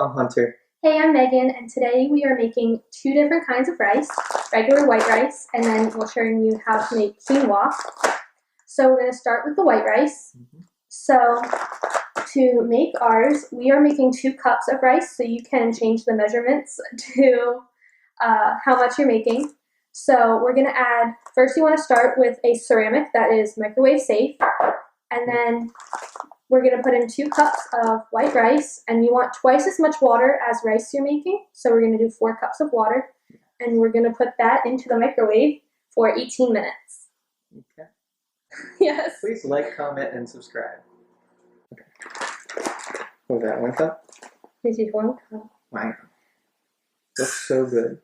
I'm Hunter. Hey, I'm Megan, and today we are making two different kinds of rice, regular white rice, and then we'll show you how to make quinoa. So we're going to start with the white rice. So to make ours, we are making 2 cups of rice, so you can change the measurements to how much you're making. So we're going to add, first you want to start with a ceramic that is microwave safe, and then we're going to put in 2 cups of white rice, and you want twice as much water as rice you're making. So we're going to do 4 cups of water, and we're going to put that into the microwave for 18 minutes. Okay. Yes. Please like, comment, and subscribe. Okay. What was that, 1 cup? This is 1 cup. Wow. Looks so good.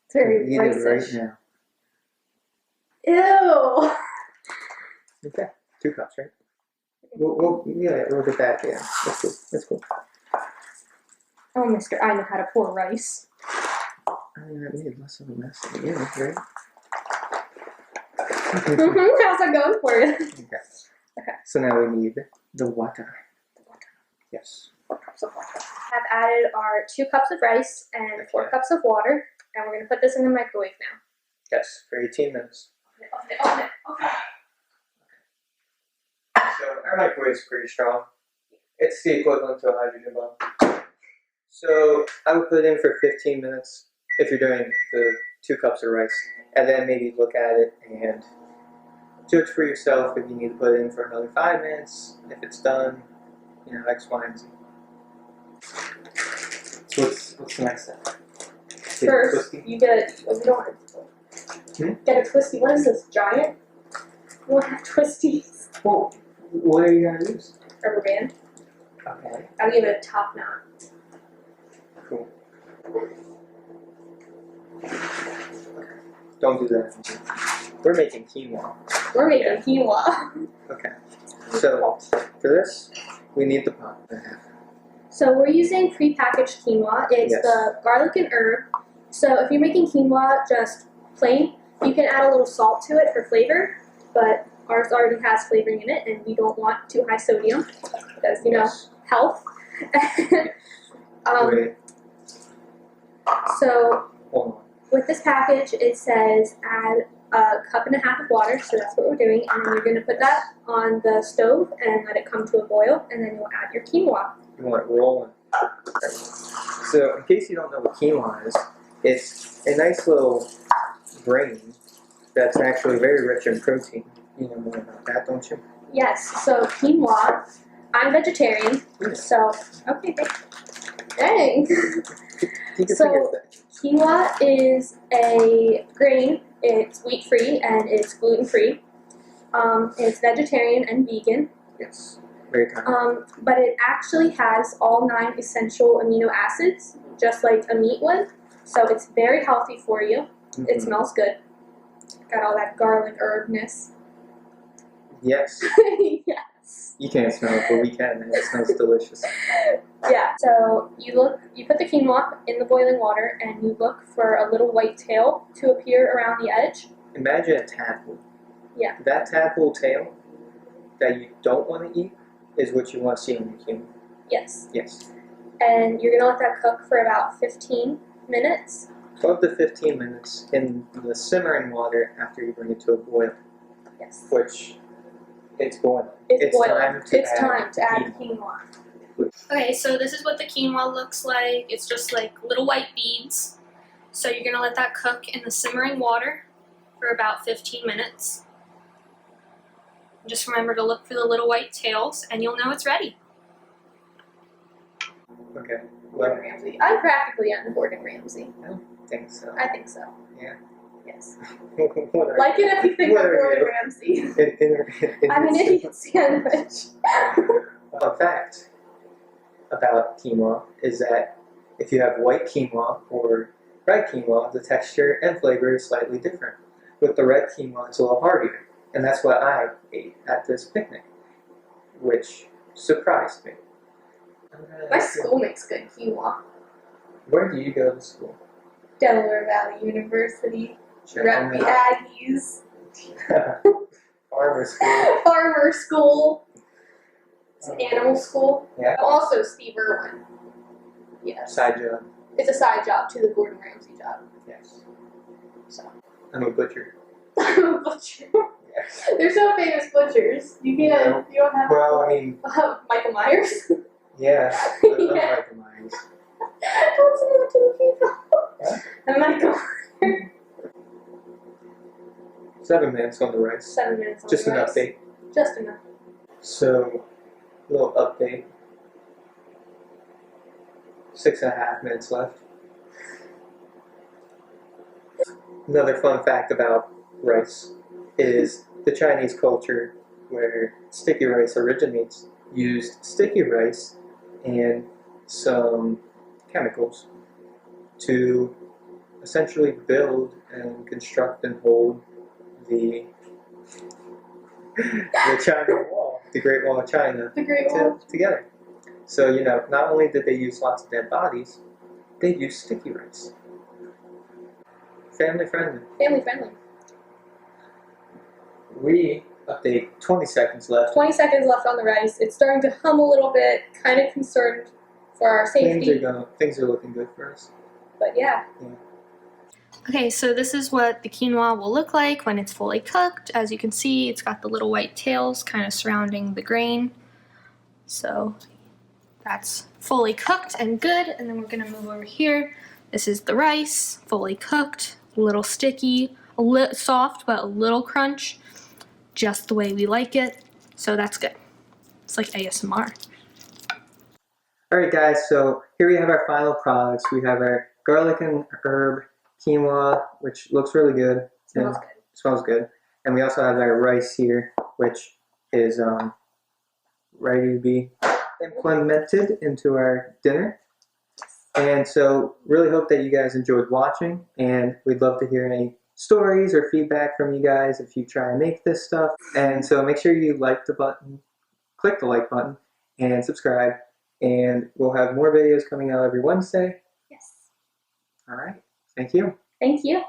It's very eat it right rice-ish. now. Ew. Okay. 2 cups, right? We'll get that. Yeah, that's cool. That's cool. Oh, Mister, I know how to pour rice. I mean, that made less of a mess than you, right? How's that going for you? Okay. So now we need the water. Yes. 4 cups of water. I have added our 2 cups of rice and 4 cups of water, and we're going to put this in the microwave now. Yes, for 18 minutes. Open it. So our microwave is pretty strong. It's the equivalent to a hydrogen bomb. So I would put it in for 15 minutes if you're doing the 2 cups of rice, and then maybe look at it and judge for yourself if you need to put it in for another 5 minutes. If it's done, X, Y, and Z. So what's the next step? First, you get get a twisty. What is this, giant? You want to have twisties? Well, what are you going to use? Rubber band. Okay. I'll give it a top knot. Cool. Don't do that. We're making quinoa. We're making quinoa. Okay. So for this, we need the pot. So we're using prepackaged quinoa. It's the garlic and herb. So if you're making quinoa just plain, you can add a little salt to it for flavor, but ours already has flavoring in it, and we don't want too high sodium because, health. So with this package, it says add a cup and a half of water, so that's what we're doing, and then you're going to put that on the stove and let it come to a boil, and then you'll add your quinoa. You want it rolling. So in case you don't know what quinoa is, it's a nice little grain that's actually very rich in protein. You know more about that, don't you? Yes, so quinoa, I'm vegetarian, so, okay, dang. So quinoa is a grain. It's wheat-free and it's gluten-free. It's vegetarian and vegan. Yes, very kind. But it actually has all 9 essential amino acids, just like a meat would. So it's very healthy for you. It smells good. Got all that garlic herbness. Yes. Yes. You can't smell it, but we can, and it smells delicious. Yeah. So you put the quinoa in the boiling water, and you look for a little white tail to appear around the edge. Imagine a tadpole. Yeah. That tadpole tail that you don't want to eat is what you want to see on your quinoa. Yes. Yes. And you're gonna let that cook for about 15 minutes. 12 to 15 minutes in the simmering water after you bring it to a boil. Yes. Which it's boiling. It's boiling. It's time to add quinoa. Okay, so this is what the quinoa looks like. It's just like little white beads. So you're gonna let that cook in the simmering water for about 15 minutes. Just remember to look for the little white tails, and you'll know it's ready. Okay. Gordon Ramsay. I'm practically on Gordon Ramsay. I don't think so. I think so. Yeah. Yes. Whatever. Like it if you think of Gordon Ramsay. I'm an idiot sandwich. A fact about quinoa is that if you have white quinoa or red quinoa, the texture and flavor is slightly different. With the red quinoa, it's a little heartier, and that's what I ate at this picnic, which surprised me. My school makes good quinoa. Where do you go to school? Delaware Valley University. Rep the Aggies. Farmer school. Farmer school. It's an animal school. Yeah. Also Steve Irwin. Yes. Side job. It's a side job to the Gordon Ramsay job. Yes. So. I'm a butcher. I'm a butcher. Yes. There's no famous butchers. You can't. No. You don't have. Well, I mean. Michael Myers. Yeah. I love Yeah. Michael Myers. Don't say that to the people. What? And Michael Myers. 7 minutes on the rice. 7 minutes on Just the an rice. update. Just enough. So, little update. 6.5 minutes left. Another fun fact about rice is the Chinese culture, where sticky rice originates, used sticky rice and some chemicals to essentially build and construct and hold the China Wall, the Great Wall of China, The Great Wall. together. So, you know, not only did they use lots of dead bodies, they used sticky rice. Family friendly. Family friendly. We update 20 seconds left. 20 seconds left on the rice. It's starting to hum a little bit. Kind of concerned for our safety. Things are looking good for us. But yeah. Okay, so this is what the quinoa will look like when it's fully cooked. As you can see, it's got the little white tails kind of surrounding the grain. So that's fully cooked and good. And then we're going to move over here. This is the rice, fully cooked, a little sticky, soft, but a little crunch, just the way we like it. So that's good. It's like ASMR. Alright guys, so here we have our final products. We have our garlic and herb quinoa, which looks really good. Smells good. Smells good. And we also have our rice here, which is ready to be implemented into our dinner. And so really hope that you guys enjoyed watching, and we'd love to hear any stories or feedback from you guys if you try and make this stuff. And so make sure you like the button, click the like button, and subscribe. And we'll have more videos coming out every Wednesday. Yes. All right. Thank you. Thank you.